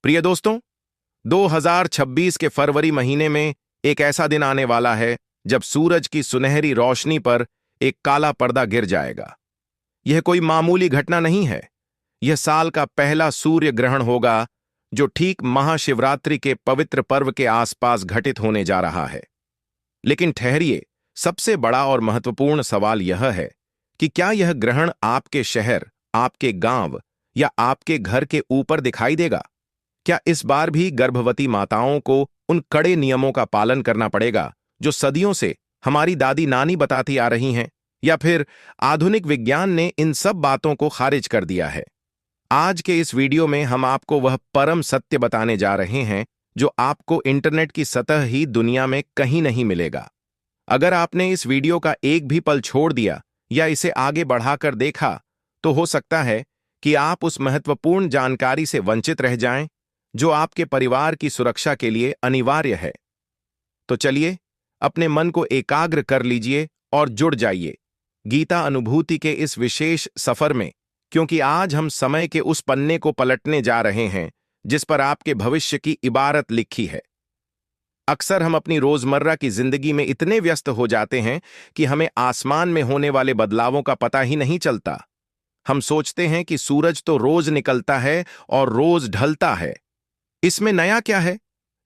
प्रिय दोस्तों, 2026 के फरवरी महीने में एक ऐसा दिन आने वाला है जब सूरज की सुनहरी रोशनी पर एक काला पर्दा गिर जाएगा। यह कोई मामूली घटना नहीं है। यह साल का पहला सूर्य ग्रहण होगा जो ठीक महाशिवरात्रि के पवित्र पर्व के आसपास घटित होने जा रहा है। लेकिन ठहरिए, सबसे बड़ा और महत्वपूर्ण सवाल यह है कि क्या यह ग्रहण आपके शहर, आपके गांव या आपके घर के ऊपर दिखाई देगा? क्या इस बार भी गर्भवती माताओं को उन कड़े नियमों का पालन करना पड़ेगा जो सदियों से हमारी दादी नानी बताती आ रही हैं, या फिर आधुनिक विज्ञान ने इन सब बातों को खारिज कर दिया है? आज के इस वीडियो में हम आपको वह परम सत्य बताने जा रहे हैं जो आपको इंटरनेट की सतह ही दुनिया में कहीं नहीं मिलेगा। अगर आपने इस वीडियो का एक भी पल छोड़ दिया या इसे आगे बढ़ाकर देखा, तो हो सकता है कि आप उस महत्वपूर्ण जानकारी से वंचित रह जाएं जो आपके परिवार की सुरक्षा के लिए अनिवार्य है। तो चलिए, अपने मन को एकाग्र कर लीजिए और जुड़ जाइए गीता अनुभूति के इस विशेष सफर में, क्योंकि आज हम समय के उस पन्ने को पलटने जा रहे हैं जिस पर आपके भविष्य की इबारत लिखी है। अक्सर हम अपनी रोजमर्रा की जिंदगी में इतने व्यस्त हो जाते हैं कि हमें आसमान में होने वाले बदलावों का पता ही नहीं चलता। हम सोचते हैं कि सूरज तो रोज निकलता है और रोज ढलता है, इसमें नया क्या है?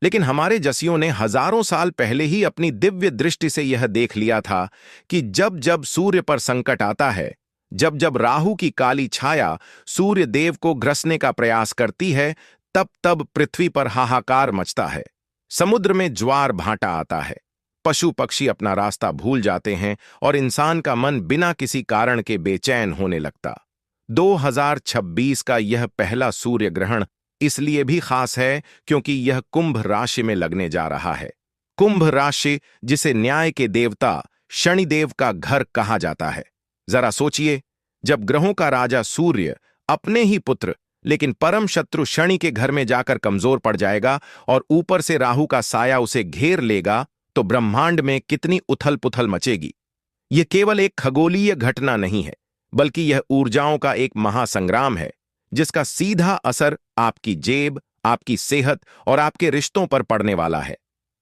लेकिन हमारे जसियों ने हजारों साल पहले ही अपनी दिव्य दृष्टि से यह देख लिया था कि जब जब सूर्य पर संकट आता है, जब जब राहु की काली छाया सूर्य देव को ग्रसने का प्रयास करती है, तब तब पृथ्वी पर हाहाकार मचता है। समुद्र में ज्वार भाटा आता है, पशु पक्षी अपना रास्ता भूल जाते हैं और इंसान का मन बिना किसी कारण के बेचैन होने लगता। 2026 का यह पहला सूर्य ग्रहण इसलिए भी खास है क्योंकि यह कुंभ राशि में लगने जा रहा है। कुंभ राशि, जिसे न्याय के देवता शनिदेव का घर कहा जाता है। जरा सोचिए, जब ग्रहों का राजा सूर्य अपने ही पुत्र लेकिन परम शत्रु शनि के घर में जाकर कमजोर पड़ जाएगा और ऊपर से राहु का साया उसे घेर लेगा, तो ब्रह्मांड में कितनी उथल पुथल मचेगी। यह केवल एक खगोलीय घटना नहीं है, बल्कि यह ऊर्जाओं का एक महासंग्राम है जिसका सीधा असर आपकी जेब, आपकी सेहत और आपके रिश्तों पर पड़ने वाला है।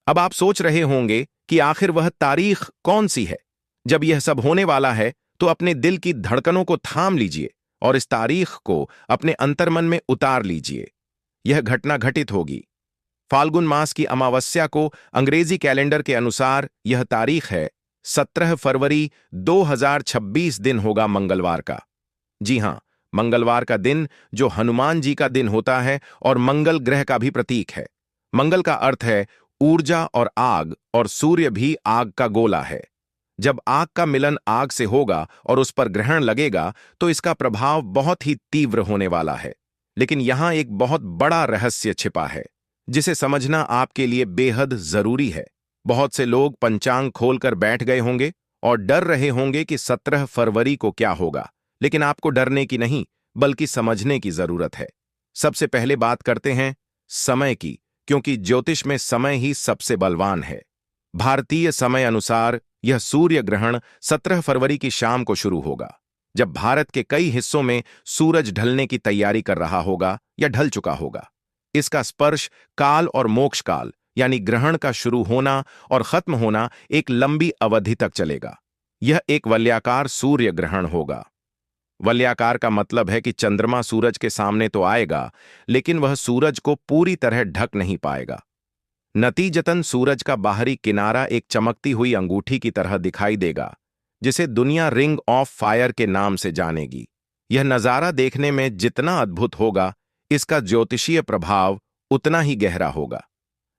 अब आप सोच रहे होंगे कि आखिर वह तारीख कौन सी है। जब यह सब होने वाला है तो अपने दिल की धड़कनों को थाम लीजिए और इस तारीख को अपने अंतर्मन में उतार लीजिए। यह घटना घटित होगी फाल्गुन मास की अमावस्या को। अंग्रेजी कैलेंडर के अनुसार यह तारीख है 17 फरवरी 2026। दिन होगा मंगलवार का। जी हां, मंगलवार का दिन, जो हनुमान जी का दिन होता है और मंगल ग्रह का भी प्रतीक है। मंगल का अर्थ है ऊर्जा और आग, और सूर्य भी आग का गोला है। जब आग का मिलन आग से होगा और उस पर ग्रहण लगेगा तो इसका प्रभाव बहुत ही तीव्र होने वाला है। लेकिन यहां एक बहुत बड़ा रहस्य छिपा है जिसे समझना आपके लिए बेहद जरूरी है। बहुत से लोग पंचांग खोलकर बैठ गए होंगे और डर रहे होंगे कि 17 फरवरी को क्या होगा, लेकिन आपको डरने की नहीं, बल्कि समझने की जरूरत है। सबसे पहले बात करते हैं समय की, क्योंकि ज्योतिष में समय ही सबसे बलवान है। भारतीय समय अनुसार यह सूर्य ग्रहण 17 फरवरी की शाम को शुरू होगा, जब भारत के कई हिस्सों में सूरज ढलने की तैयारी कर रहा होगा या ढल चुका होगा। इसका स्पर्श काल और मोक्ष काल, यानी ग्रहण का शुरू होना और खत्म होना, एक लंबी अवधि तक चलेगा। यह एक वलयाकार सूर्य ग्रहण होगा। वलयाकार का मतलब है कि चंद्रमा सूरज के सामने तो आएगा, लेकिन वह सूरज को पूरी तरह ढक नहीं पाएगा। नतीजतन सूरज का बाहरी किनारा एक चमकती हुई अंगूठी की तरह दिखाई देगा, जिसे दुनिया रिंग ऑफ फायर के नाम से जानेगी। यह नजारा देखने में जितना अद्भुत होगा, इसका ज्योतिषीय प्रभाव उतना ही गहरा होगा।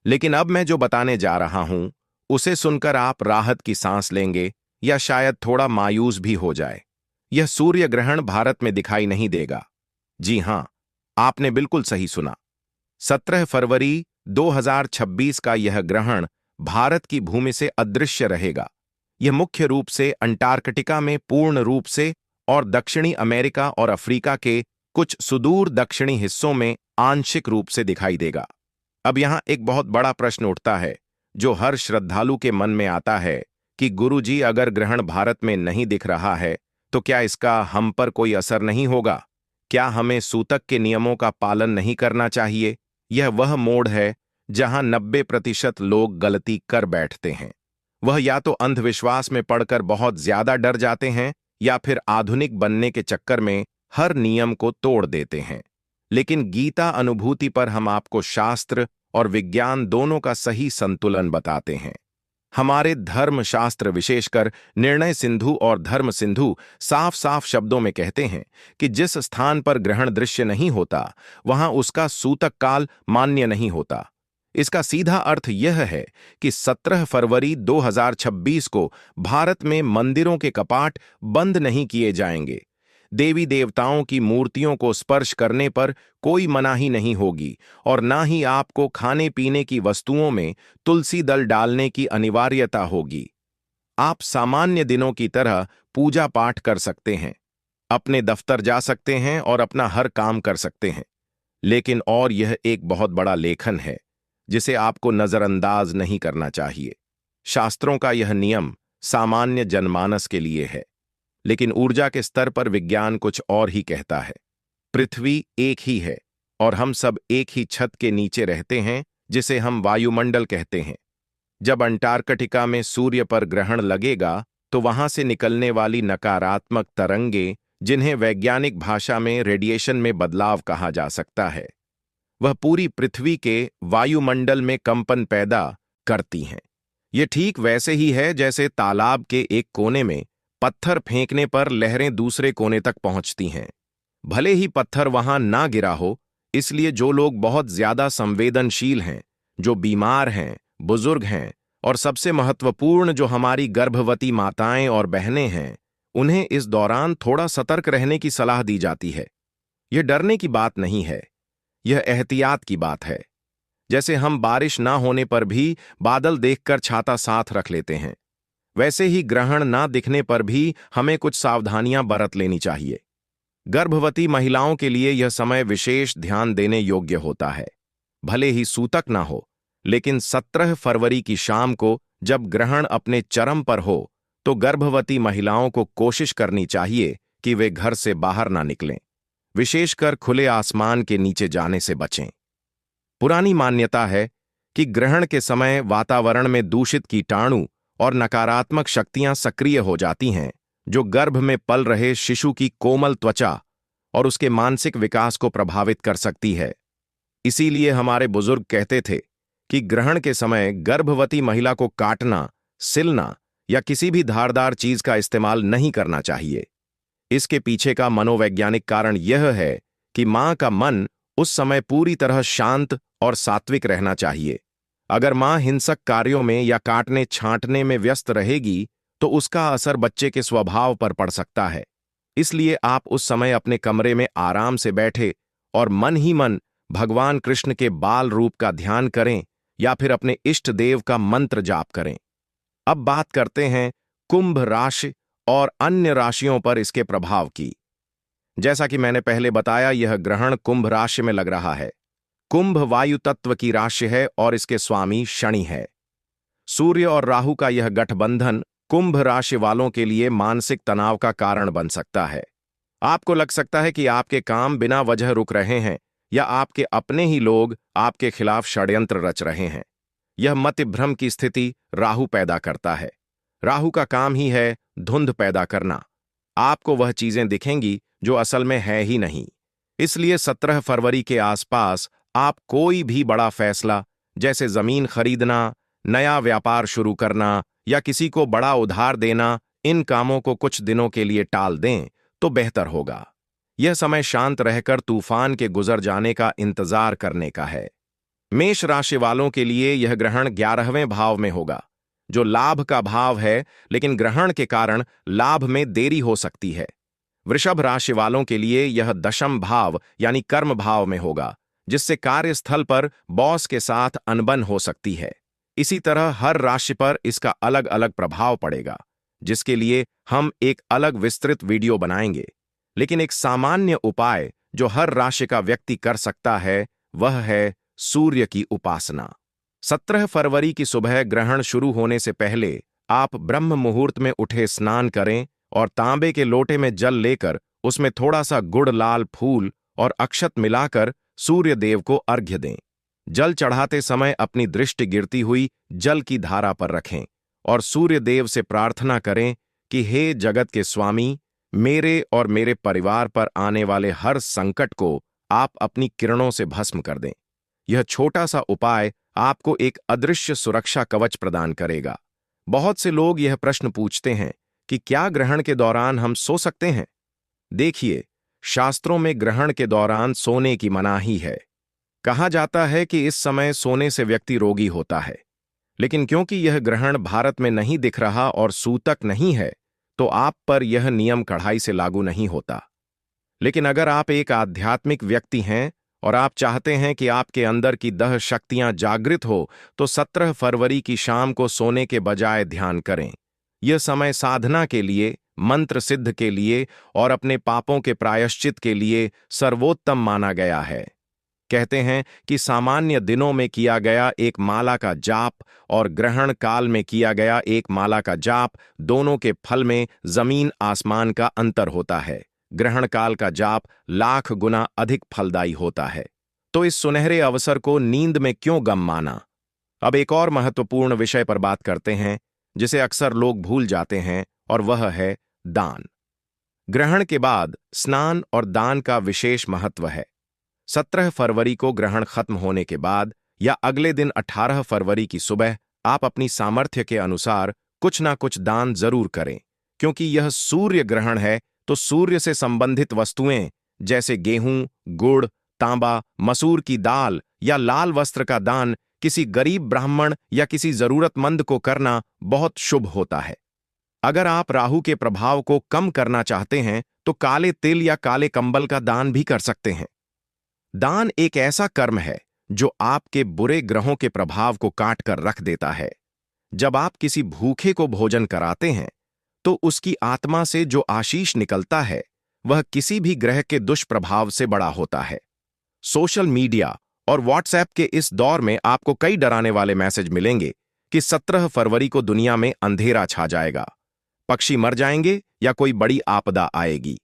लेकिन अब मैं जो बताने जा रहा हूं, उसे सुनकर आप राहत की सांस लेंगे या शायद थोड़ा मायूस भी हो जाए। यह सूर्य ग्रहण भारत में दिखाई नहीं देगा। जी हां, आपने बिल्कुल सही सुना। 17 फरवरी 2026 का यह ग्रहण भारत की भूमि से अदृश्य रहेगा। यह मुख्य रूप से अंटार्कटिका में पूर्ण रूप से और दक्षिणी अमेरिका और अफ्रीका के कुछ सुदूर दक्षिणी हिस्सों में आंशिक रूप से दिखाई देगा। अब यहां एक बहुत बड़ा प्रश्न उठता है जो हर श्रद्धालु के मन में आता है कि गुरुजी, अगर ग्रहण भारत में नहीं दिख रहा है तो क्या इसका हम पर कोई असर नहीं होगा? क्या हमें सूतक के नियमों का पालन नहीं करना चाहिए यह वह मोड़ है जहां 90% लोग गलती कर बैठते हैं। वह या तो अंधविश्वास में पड़कर बहुत ज्यादा डर जाते हैं या फिर आधुनिक बनने के चक्कर में हर नियम को तोड़ देते हैं। लेकिन गीता अनुभूति पर हम आपको शास्त्र और विज्ञान दोनों का सही संतुलन बताते हैं। हमारे धर्म शास्त्र, विशेषकर निर्णय सिंधु और धर्म सिंधु, साफ साफ शब्दों में कहते हैं कि जिस स्थान पर ग्रहण दृश्य नहीं होता वहां उसका सूतक काल मान्य नहीं होता। इसका सीधा अर्थ यह है कि 17 फरवरी 2026 को भारत में मंदिरों के कपाट बंद नहीं किए जाएंगे। देवी देवताओं की मूर्तियों को स्पर्श करने पर कोई मनाही नहीं होगी और ना ही आपको खाने पीने की वस्तुओं में तुलसी दल डालने की अनिवार्यता होगी। आप सामान्य दिनों की तरह पूजा पाठ कर सकते हैं, अपने दफ्तर जा सकते हैं और अपना हर काम कर सकते हैं। लेकिन और यह एक बहुत बड़ा लेखन है जिसे आपको नजरअंदाज नहीं करना चाहिए। शास्त्रों का यह नियम सामान्य जनमानस के लिए है, लेकिन ऊर्जा के स्तर पर विज्ञान कुछ और ही कहता है। पृथ्वी एक ही है और हम सब एक ही छत के नीचे रहते हैं जिसे हम वायुमंडल कहते हैं। जब अंटार्कटिका में सूर्य पर ग्रहण लगेगा तो वहां से निकलने वाली नकारात्मक तरंगे, जिन्हें वैज्ञानिक भाषा में रेडिएशन में बदलाव कहा जा सकता है, वह पूरी पृथ्वी के वायुमंडल में कंपन पैदा करती हैं। यह ठीक वैसे ही है जैसे तालाब के एक कोने में पत्थर फेंकने पर लहरें दूसरे कोने तक पहुंचती हैं। भले ही पत्थर वहां ना गिरा हो, इसलिए जो लोग बहुत ज्यादा संवेदनशील हैं, जो बीमार हैं, बुजुर्ग हैं और सबसे महत्वपूर्ण जो हमारी गर्भवती माताएं और बहनें हैं, उन्हें इस दौरान थोड़ा सतर्क रहने की सलाह दी जाती है। यह डरने की बात नहीं है, यह एहतियात की बात है। जैसे हम बारिश ना होने पर भी बादल देखकर छाता साथ रख लेते हैं, वैसे ही ग्रहण ना दिखने पर भी हमें कुछ सावधानियां बरत लेनी चाहिए। गर्भवती महिलाओं के लिए यह समय विशेष ध्यान देने योग्य होता है। भले ही सूतक ना हो, लेकिन 17 फरवरी की शाम को जब ग्रहण अपने चरम पर हो तो गर्भवती महिलाओं को कोशिश करनी चाहिए कि वे घर से बाहर ना निकलें, विशेषकर खुले आसमान के नीचे जाने से बचें। पुरानी मान्यता है कि ग्रहण के समय वातावरण में दूषित कीटाणु और नकारात्मक शक्तियां सक्रिय हो जाती हैं, जो गर्भ में पल रहे शिशु की कोमल त्वचा और उसके मानसिक विकास को प्रभावित कर सकती है। इसीलिए हमारे बुजुर्ग कहते थे कि ग्रहण के समय गर्भवती महिला को काटना, सिलना या किसी भी धारदार चीज का इस्तेमाल नहीं करना चाहिए। इसके पीछे का मनोवैज्ञानिक कारण यह है कि मां का मन उस समय पूरी तरह शांत और सात्विक रहना चाहिए। अगर मां हिंसक कार्यों में या काटने छांटने में व्यस्त रहेगी तो उसका असर बच्चे के स्वभाव पर पड़ सकता है। इसलिए आप उस समय अपने कमरे में आराम से बैठे और मन ही मन भगवान कृष्ण के बाल रूप का ध्यान करें या फिर अपने इष्ट देव का मंत्र जाप करें। अब बात करते हैं कुंभ राशि और अन्य राशियों पर इसके प्रभाव की। जैसा कि मैंने पहले बताया, यह ग्रहण कुंभ राशि में लग रहा है। कुंभ वायु तत्व की राशि है और इसके स्वामी शनि है। सूर्य और राहु का यह गठबंधन कुंभ राशि वालों के लिए मानसिक तनाव का कारण बन सकता है। आपको लग सकता है कि आपके काम बिना वजह रुक रहे हैं या आपके अपने ही लोग आपके खिलाफ षड्यंत्र रच रहे हैं। यह मतिभ्रम की स्थिति राहु पैदा करता है। राहु का काम ही है धुंध पैदा करना। आपको वह चीजें दिखेंगी जो असल में है ही नहीं। इसलिए 17 फरवरी के आसपास आप कोई भी बड़ा फैसला, जैसे जमीन खरीदना, नया व्यापार शुरू करना या किसी को बड़ा उधार देना, इन कामों को कुछ दिनों के लिए टाल दें तो बेहतर होगा। यह समय शांत रहकर तूफान के गुजर जाने का इंतजार करने का है। मेष राशि वालों के लिए यह ग्रहण 11वें भाव में होगा, जो लाभ का भाव है, लेकिन ग्रहण के कारण लाभ में देरी हो सकती है। वृषभ राशि वालों के लिए यह दशम भाव यानी कर्म भाव में होगा, जिससे कार्यस्थल पर बॉस के साथ अनबन हो सकती है। इसी तरह हर राशि पर इसका अलग अलग प्रभाव पड़ेगा, जिसके लिए हम एक अलग विस्तृत वीडियो बनाएंगे। लेकिन एक सामान्य उपाय जो हर राशि का व्यक्ति कर सकता है वह है सूर्य की उपासना। 17 फरवरी की सुबह ग्रहण शुरू होने से पहले आप ब्रह्म मुहूर्त में उठे स्नान करें और तांबे के लोटे में जल लेकर उसमें थोड़ा सा गुड़, लाल फूल और अक्षत मिलाकर सूर्य देव को अर्घ्य दें। जल चढ़ाते समय अपनी दृष्टि गिरती हुई जल की धारा पर रखें और सूर्य देव से प्रार्थना करें कि हे जगत के स्वामी, मेरे और मेरे परिवार पर आने वाले हर संकट को आप अपनी किरणों से भस्म कर दें। यह छोटा सा उपाय आपको एक अदृश्य सुरक्षा कवच प्रदान करेगा। बहुत से लोग यह प्रश्न पूछते हैं कि क्या ग्रहण के दौरान हम सो सकते हैं? देखिए, शास्त्रों में ग्रहण के दौरान सोने की मनाही है। कहा जाता है कि इस समय सोने से व्यक्ति रोगी होता है। लेकिन क्योंकि यह ग्रहण भारत में नहीं दिख रहा और सूतक नहीं है, तो आप पर यह नियम कड़ाई से लागू नहीं होता। लेकिन अगर आप एक आध्यात्मिक व्यक्ति हैं और आप चाहते हैं कि आपके अंदर की दह शक्तियां जागृत हो, तो 17 फरवरी की शाम को सोने के बजाय ध्यान करें। यह समय साधना के लिए, मंत्र सिद्ध के लिए और अपने पापों के प्रायश्चित के लिए सर्वोत्तम माना गया है। कहते हैं कि सामान्य दिनों में किया गया एक माला का जाप और ग्रहण काल में किया गया एक माला का जाप, दोनों के फल में जमीन आसमान का अंतर होता है। ग्रहण काल का जाप लाख गुना अधिक फलदायी होता है। तो इस सुनहरे अवसर को नींद में क्यों गम माना? अब एक और महत्वपूर्ण विषय पर बात करते हैं जिसे अक्सर लोग भूल जाते हैं, और वह है दान। ग्रहण के बाद स्नान और दान का विशेष महत्व है। 17 फरवरी को ग्रहण खत्म होने के बाद या अगले दिन 18 फरवरी की सुबह आप अपनी सामर्थ्य के अनुसार कुछ ना कुछ दान जरूर करें, क्योंकि यह सूर्य ग्रहण है। तो सूर्य से संबंधित वस्तुएं जैसे गेहूं, गुड़, तांबा, मसूर की दाल या लाल वस्त्र का दान किसी गरीब ब्राह्मण या किसी जरूरतमंद को करना बहुत शुभ होता है। अगर आप राहु के प्रभाव को कम करना चाहते हैं तो काले तिल या काले कंबल का दान भी कर सकते हैं। दान एक ऐसा कर्म है जो आपके बुरे ग्रहों के प्रभाव को काट कर रख देता है। जब आप किसी भूखे को भोजन कराते हैं तो उसकी आत्मा से जो आशीष निकलता है वह किसी भी ग्रह के दुष्प्रभाव से बड़ा होता है। सोशल मीडिया और व्हाट्सएप के इस दौर में आपको कई डराने वाले मैसेज मिलेंगे कि 17 फरवरी को दुनिया में अंधेरा छा जाएगा, पक्षी मर जाएंगे या कोई बड़ी आपदा आएगी।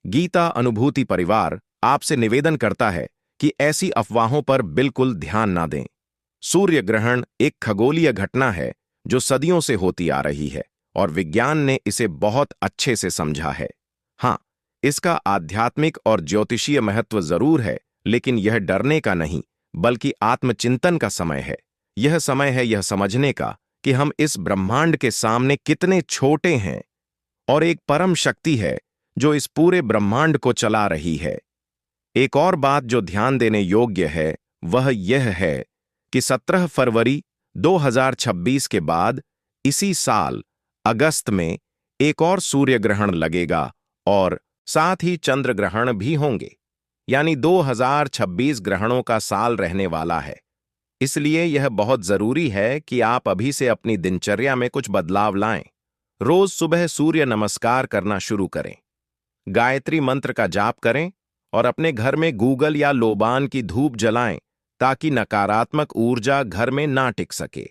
गीता अनुभूति परिवार आपसे निवेदन करता है कि ऐसी अफवाहों पर बिल्कुल ध्यान ना दें। सूर्य ग्रहण एक खगोलीय घटना है जो सदियों से होती आ रही है और विज्ञान ने इसे बहुत अच्छे से समझा है। हाँ, इसका आध्यात्मिक और ज्योतिषीय महत्व जरूर है, लेकिन यह डरने का नहीं बल्कि आत्मचिंतन का समय है। यह समय है यह समझने का कि हम इस ब्रह्मांड के सामने कितने छोटे हैं और एक परम शक्ति है जो इस पूरे ब्रह्मांड को चला रही है। एक और बात जो ध्यान देने योग्य है वह यह है कि 17 फरवरी 2026 के बाद इसी साल अगस्त में एक और सूर्य ग्रहण लगेगा और साथ ही चंद्र ग्रहण भी होंगे। यानी 2026 ग्रहणों का साल रहने वाला है। इसलिए यह बहुत जरूरी है कि आप अभी से अपनी दिनचर्या में कुछ बदलाव लाएं। रोज सुबह सूर्य नमस्कार करना शुरू करें, गायत्री मंत्र का जाप करें और अपने घर में गूगल या लोबान की धूप जलाएं ताकि नकारात्मक ऊर्जा घर में ना टिक सके।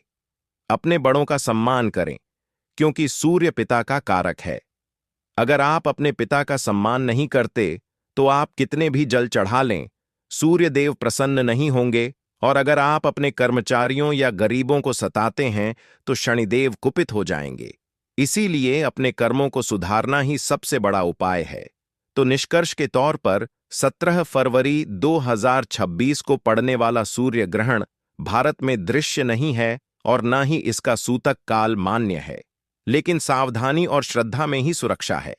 अपने बड़ों का सम्मान करें क्योंकि सूर्य पिता का कारक है। अगर आप अपने पिता का सम्मान नहीं करते तो आप कितने भी जल चढ़ा लें, सूर्य देव प्रसन्न नहीं होंगे। और अगर आप अपने कर्मचारियों या गरीबों को सताते हैं तो शनिदेव कुपित हो जाएंगे। इसीलिए अपने कर्मों को सुधारना ही सबसे बड़ा उपाय है। तो निष्कर्ष के तौर पर 17 फरवरी 2026 को पड़ने वाला सूर्य ग्रहण भारत में दृश्य नहीं है और न ही इसका सूतक काल मान्य है, लेकिन सावधानी और श्रद्धा में ही सुरक्षा है।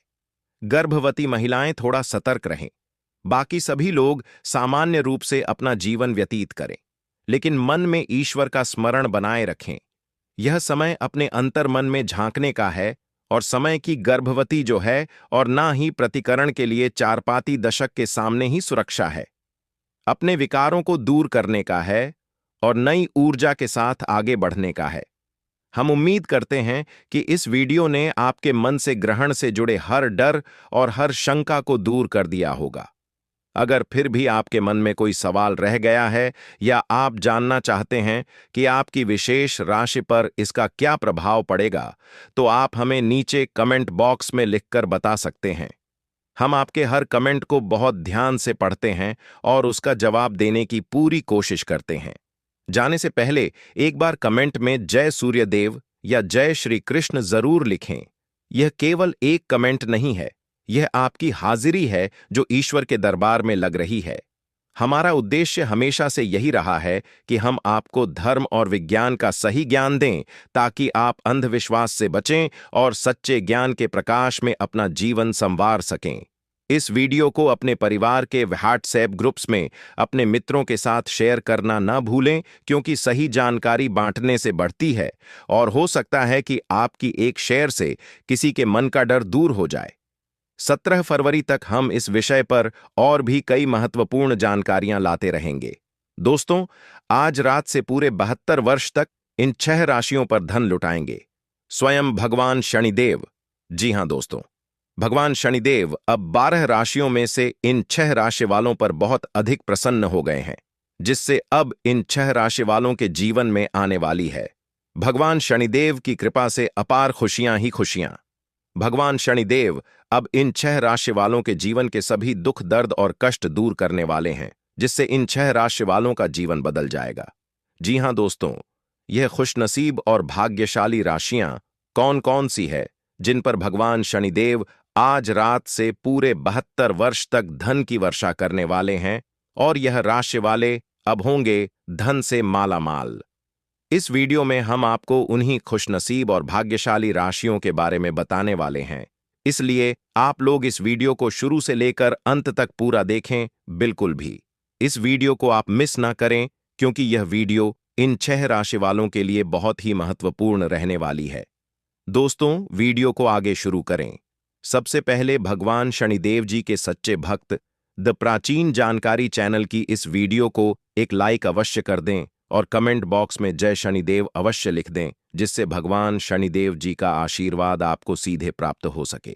गर्भवती महिलाएं थोड़ा सतर्क रहें। बाकी सभी लोग सामान्य रूप से अपना जीवन व्यतीत करें, लेकिन मन में ईश्वर का स्मरण बनाए रखें। यह समय अपने अंतर मन में झांकने का है और समय की गर्भवती जो है और ना ही प्रतिकरण के लिए चारपाती दशक के सामने ही सुरक्षा है। अपने विकारों को दूर करने का है और नई ऊर्जा के साथ आगे बढ़ने का है। हम उम्मीद करते हैं कि इस वीडियो ने आपके मन से ग्रहण से जुड़े हर डर और हर शंका को दूर कर दिया होगा। अगर फिर भी आपके मन में कोई सवाल रह गया है या आप जानना चाहते हैं कि आपकी विशेष राशि पर इसका क्या प्रभाव पड़ेगा, तो आप हमें नीचे कमेंट बॉक्स में लिखकर बता सकते हैं। हम आपके हर कमेंट को बहुत ध्यान से पढ़ते हैं और उसका जवाब देने की पूरी कोशिश करते हैं। जाने से पहले एक बार कमेंट में जय सूर्यदेव या जय श्री कृष्ण जरूर लिखें। यह केवल एक कमेंट नहीं है, यह आपकी हाजिरी है जो ईश्वर के दरबार में लग रही है। हमारा उद्देश्य हमेशा से यही रहा है कि हम आपको धर्म और विज्ञान का सही ज्ञान दें, ताकि आप अंधविश्वास से बचें और सच्चे ज्ञान के प्रकाश में अपना जीवन संवार सकें। इस वीडियो को अपने परिवार के व्हाट्सएप ग्रुप्स में अपने मित्रों के साथ शेयर करना न भूलें, क्योंकि सही जानकारी बांटने से बढ़ती है और हो सकता है कि आपकी एक शेयर से किसी के मन का डर दूर हो जाए। 17 फरवरी तक हम इस विषय पर और भी कई महत्वपूर्ण जानकारियां लाते रहेंगे। दोस्तों, आज रात से पूरे 72 वर्ष तक इन 6 राशियों पर धन लुटाएंगे स्वयं भगवान शनिदेव। जी हां दोस्तों, भगवान शनिदेव अब 12 राशियों में से इन 6 राशि वालों पर बहुत अधिक प्रसन्न हो गए हैं, जिससे अब इन 6 राशि वालों के जीवन में आने वाली है भगवान शनिदेव की कृपा से अपार खुशियां ही खुशियां। भगवान शनिदेव अब इन 6 राशि वालों के जीवन के सभी दुख, दर्द और कष्ट दूर करने वाले हैं, जिससे इन 6 राशि वालों का जीवन बदल जाएगा। जी हां दोस्तों, यह खुशनसीब और भाग्यशाली राशियां कौन कौन सी है जिन पर भगवान शनिदेव आज रात से पूरे 72 वर्ष तक धन की वर्षा करने वाले हैं, और यह राशि वाले अब होंगे धन से मालामाल। इस वीडियो में हम आपको उन्हीं खुशनसीब और भाग्यशाली राशियों के बारे में बताने वाले हैं, इसलिए आप लोग इस वीडियो को शुरू से लेकर अंत तक पूरा देखें, बिल्कुल भी इस वीडियो को आप मिस ना करें, क्योंकि यह वीडियो इन 6 राशि वालों के लिए बहुत ही महत्वपूर्ण रहने वाली है। दोस्तों, वीडियो को आगे शुरू करें। सबसे पहले भगवान शनिदेव जी के सच्चे भक्त द प्राचीन जानकारी चैनल की इस वीडियो को एक लाइक अवश्य कर दें और कमेंट बॉक्स में जय शनिदेव अवश्य लिख दें, जिससे भगवान शनिदेव जी का आशीर्वाद आपको सीधे प्राप्त हो सके।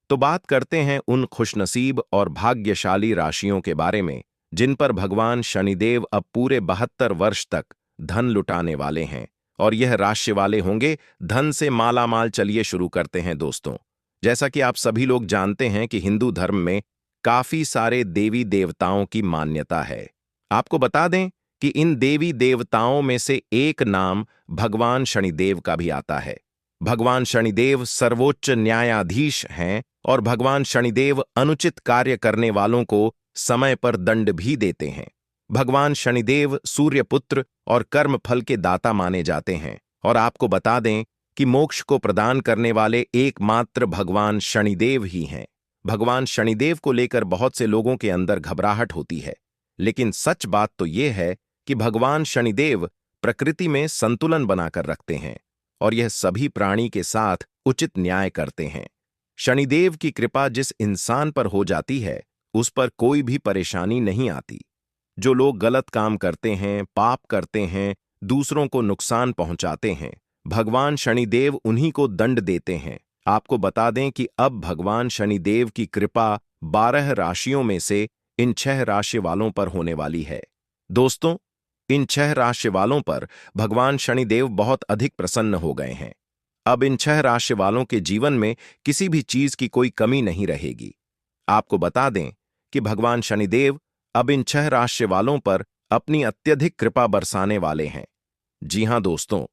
तो बात करते हैं उन खुशनसीब और भाग्यशाली राशियों के बारे में जिन पर भगवान शनिदेव अब पूरे 72 वर्ष तक धन लुटाने वाले हैं, और यह राशि वाले होंगे धन से मालामाल। चलिए शुरू करते हैं दोस्तों। जैसा कि आप सभी लोग जानते हैं कि हिंदू धर्म में काफी सारे देवी देवताओं की मान्यता है। आपको बता दें कि इन देवी देवताओं में से एक नाम भगवान शनिदेव का भी आता है। भगवान शनिदेव सर्वोच्च न्यायाधीश हैं और भगवान शनिदेव अनुचित कार्य करने वालों को समय पर दंड भी देते हैं। भगवान शनिदेव सूर्यपुत्र और कर्म फल के दाता माने जाते हैं, और आपको बता दें कि मोक्ष को प्रदान करने वाले एकमात्र भगवान शनिदेव ही हैं। भगवान शनिदेव को लेकर बहुत से लोगों के अंदर घबराहट होती है, लेकिन सच बात तो यह है कि भगवान शनिदेव प्रकृति में संतुलन बनाकर रखते हैं और यह सभी प्राणी के साथ उचित न्याय करते हैं। शनिदेव की कृपा जिस इंसान पर हो जाती है, उस पर कोई भी परेशानी नहीं आती। जो लोग गलत काम करते हैं, पाप करते हैं, दूसरों को नुकसान पहुंचाते हैं, भगवान शनिदेव उन्हीं को दंड देते हैं। आपको बता दें कि अब भगवान शनिदेव की कृपा 12 राशियों में से इन 6 राशि वालों पर होने वाली है। दोस्तों, इन 6 राशि वालों पर भगवान शनिदेव बहुत अधिक प्रसन्न हो गए हैं। अब इन 6 राशि वालों के जीवन में किसी भी चीज की कोई कमी नहीं रहेगी। आपको बता दें कि भगवान शनिदेव अब इन 6 राशि वालों पर अपनी अत्यधिक कृपा बरसाने वाले हैं। जी हां दोस्तों,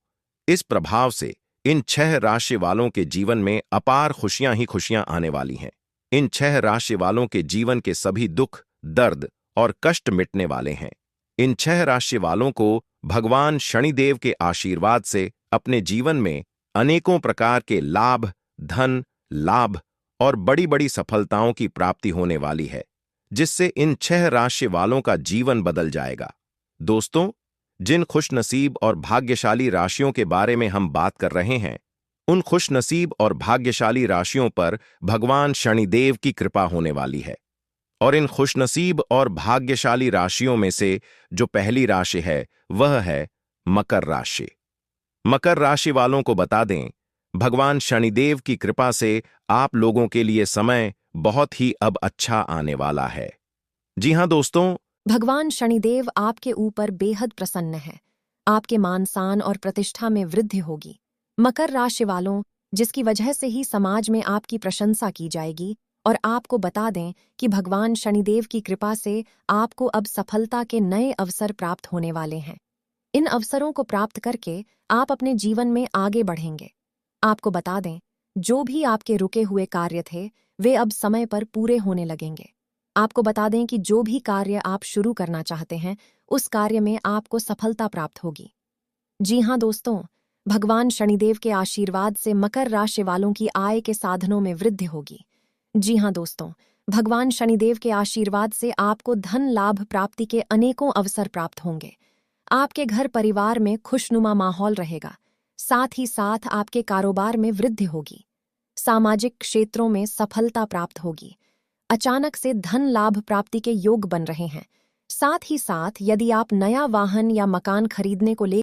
इस प्रभाव से इन 6 राशि वालों के जीवन में अपार खुशियां ही खुशियां आने वाली हैं। इन 6 राशि वालों के जीवन के सभी दुख, दर्द और कष्ट मिटने वाले हैं। इन 6 राशि वालों को भगवान शनिदेव के आशीर्वाद से अपने जीवन में अनेकों प्रकार के लाभ, धन, लाभ और बड़ी बड़ी सफलताओं की प्राप्ति होने वाली है, जिससे इन 6 राशि वालों का जीवन बदल जाएगा। दोस्तों, जिन खुशनसीब और भाग्यशाली राशियों के बारे में हम बात कर रहे हैं, उन खुशनसीब और भाग्यशाली राशियों पर भगवान शनिदेव की कृपा होने वाली है। और इन खुशनसीब और भाग्यशाली राशियों में से जो पहली राशि है, वह है मकर राशि। मकर राशि वालों को बता दें, भगवान शनिदेव की कृपा से आप लोगों के लिए समय बहुत ही अब अच्छा आने वाला है। जी हां दोस्तों, भगवान शनिदेव आपके ऊपर बेहद प्रसन्न है। आपके मान सम्मान और प्रतिष्ठा में वृद्धि होगी। मकर राशि वालों, जिसकी वजह से ही समाज में आपकी प्रशंसा की जाएगी। और आपको बता दें कि भगवान शनिदेव की कृपा से आपको अब सफलता के नए अवसर प्राप्त होने वाले हैं। इन अवसरों को प्राप्त करके आप अपने जीवन में आगे बढ़ेंगे। आपको बता दें, जो भी आपके रुके हुए कार्य थे, वे अब समय पर पूरे होने लगेंगे। आपको बता दें कि जो भी कार्य आप शुरू करना चाहते हैं, उस कार्य में आपको सफलता प्राप्त होगी। जी हाँ दोस्तों, भगवान शनिदेव के आशीर्वाद से मकर राशि वालों की आय के साधनों में वृद्धि होगी। जी हाँ दोस्तों, भगवान शनिदेव के आशीर्वाद से आपको धन लाभ प्राप्ति के अनेकों अवसर प्राप्त होंगे। आपके घर परिवार में खुशनुमा माहौल रहेगा। साथ ही साथ आपके कारोबार में वृद्धि होगी। सामाजिक क्षेत्रों में सफलता प्राप्त होगी। अचानक से धन लाभ प्राप्ति के योग बन रहे हैं। साथ ही साथ यदि आप नया वाहन या मकान खरीदने को ले